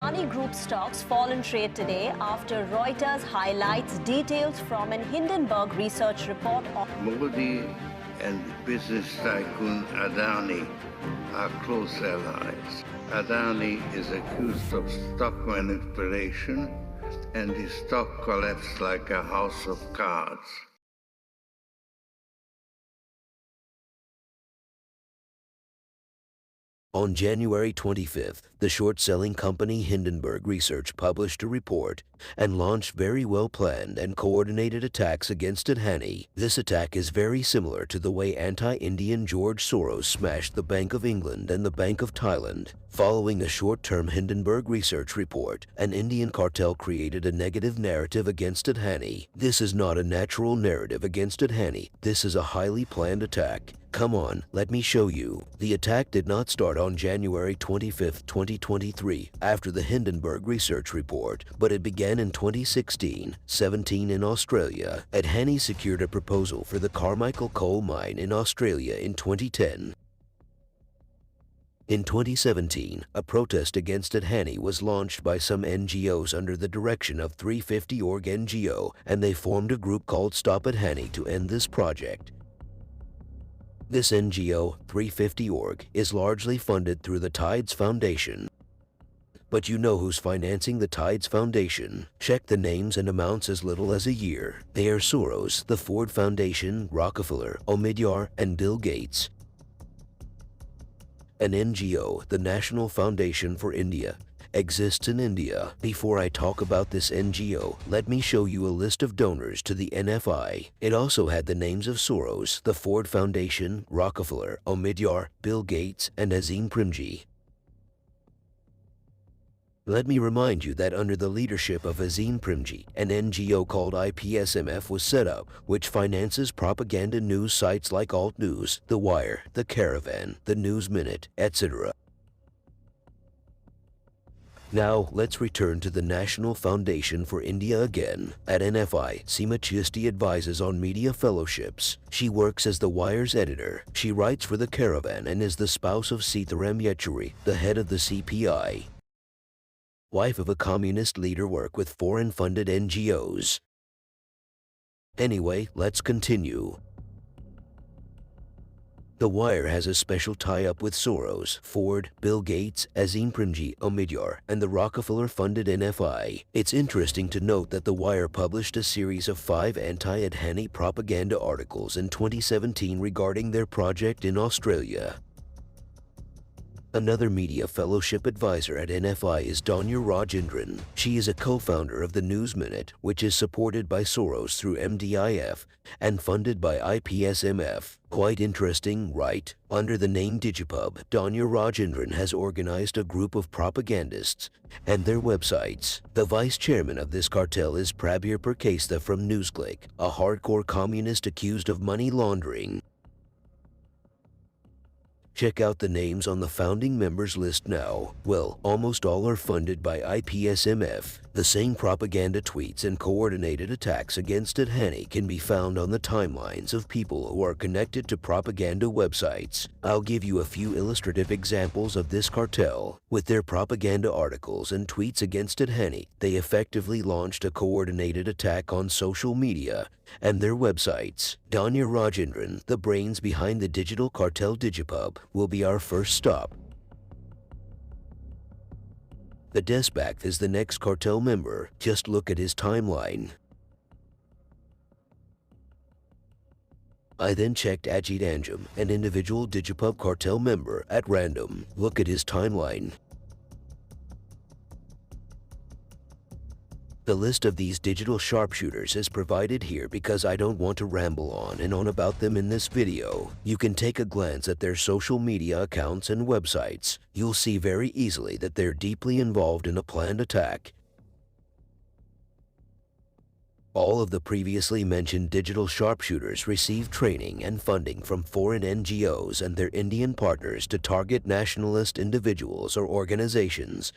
Adani Group stocks fall in trade today after Reuters highlights details from an Hindenburb research report on Modi and business tycoon Adani are close allies. Adani is accused of stock manipulation, and his stock collapsed like a house of cards. On January 25th, the short-selling company Hindenburg Research published a report and launched very well-planned and coordinated attacks against Adani. This attack is very similar to the way anti-Indian George Soros smashed the Bank of England and the Bank of Thailand. Following a short-term Hindenburg Research report, an Indian cartel created a negative narrative against Adani. This is not a natural narrative against Adani. This is a highly planned attack. Come on, let me show you. The attack did not start on January 25, 2023, after the Hindenburg Research report, but it began in 2016-17 in Australia. Adani secured a proposal for the Carmichael coal mine in Australia in 2010. In 2017, a protest against Adani was launched by some NGOs under the direction of 350org NGO, and they formed a group called Stop Adani to end this project. This NGO, 350org, is largely funded through the Tides Foundation. But you know who's financing the Tides Foundation? Check the names and amounts as little as a year. They are Soros, the Ford Foundation, Rockefeller, Omidyar, and Bill Gates. An NGO, the National Foundation for India, exists in India. Before I talk about this NGO, let me show you a list of donors to the NFI. It also had the names of Soros, the Ford Foundation, Rockefeller, Omidyar, Bill Gates, and Azim Premji. Let me remind you that under the leadership of Azim Premji, an NGO called IPSMF was set up, which finances propaganda news sites like Alt News, The Wire, The Caravan, The News Minute, etc. Now, let's return to the National Foundation for India again. At NFI, Seema Chisti advises on media fellowships. She works as The Wire's editor. She writes for The Caravan and is the spouse of Sitaram Yechuri, the head of the CPI. Wife of a communist leader, work with foreign-funded NGOs. Anyway, let's continue. The Wire has a special tie-up with Soros, Ford, Bill Gates, Azim Premji, Omidyar, and the Rockefeller-funded NFI. It's interesting to note that The Wire published a series of 5 anti-Adani propaganda articles in 2017 regarding their project in Australia. Another media fellowship advisor at NFI is Danya Rajendran. She is a co-founder of the News Minute, which is supported by Soros through MDIF and funded by IPSMF. Quite interesting, right? Under the name Digipub, Danya Rajendran has organized a group of propagandists and their websites. The vice chairman of this cartel is Prabir Perkastha from NewsClick, a hardcore communist accused of money laundering. Check out the names on the founding members list now. Well, almost all are funded by IPSMF. The same propaganda tweets and coordinated attacks against Adani can be found on the timelines of people who are connected to propaganda websites. I'll give you a few illustrative examples of this cartel. With their propaganda articles and tweets against Adani, they effectively launched a coordinated attack on social media and their websites. Danya Rajendran, the brains behind the digital cartel Digipub, will be our first stop. The Desbak is the next cartel member. Just look at his timeline. I then checked Ajit Anjum, an individual Digipub cartel member, at random. Look at his timeline. The list of these digital sharpshooters is provided here because I don't want to ramble on and on about them in this video. You can take a glance at their social media accounts and websites. You'll see very easily that they're deeply involved in a planned attack. All of the previously mentioned digital sharpshooters receive training and funding from foreign NGOs and their Indian partners to target nationalist individuals or organizations.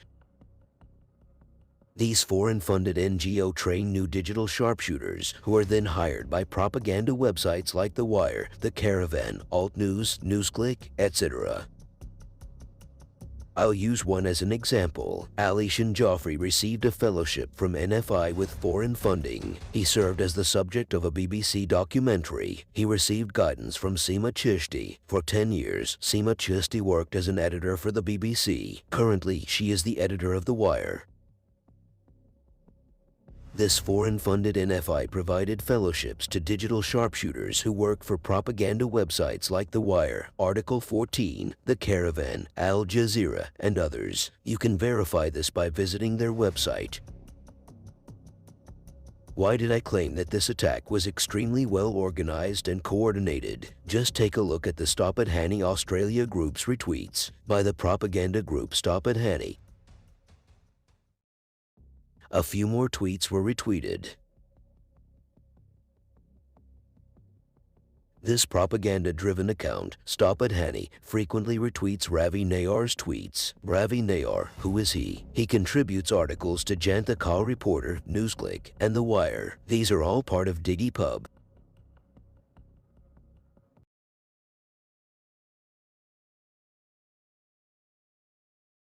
These foreign-funded NGO train new digital sharpshooters who are then hired by propaganda websites like The Wire, The Caravan, Alt News, NewsClick, etc. I'll use one as an example. Ali Shinjafri received a fellowship from NFI with foreign funding. He served as the subject of a BBC documentary. He received guidance from Seema Chishti. For 10 years, Seema Chishti worked as an editor for the BBC. Currently, she is the editor of The Wire. This foreign-funded NFI provided fellowships to digital sharpshooters who work for propaganda websites like The Wire, Article 14, The Caravan, Al Jazeera, and others. You can verify this by visiting their website. Why did I claim that this attack was extremely well organized and coordinated? Just take a look at the Stop at Hani Australia group's retweets by the propaganda group Stop at Hani. A few more tweets were retweeted. This propaganda-driven account, Stop at Hani, frequently retweets Ravi Nayar's tweets. Ravi Nayar, who is he? He contributes articles to Janta Kal Reporter, NewsClick, and The Wire. These are all part of DigiPub.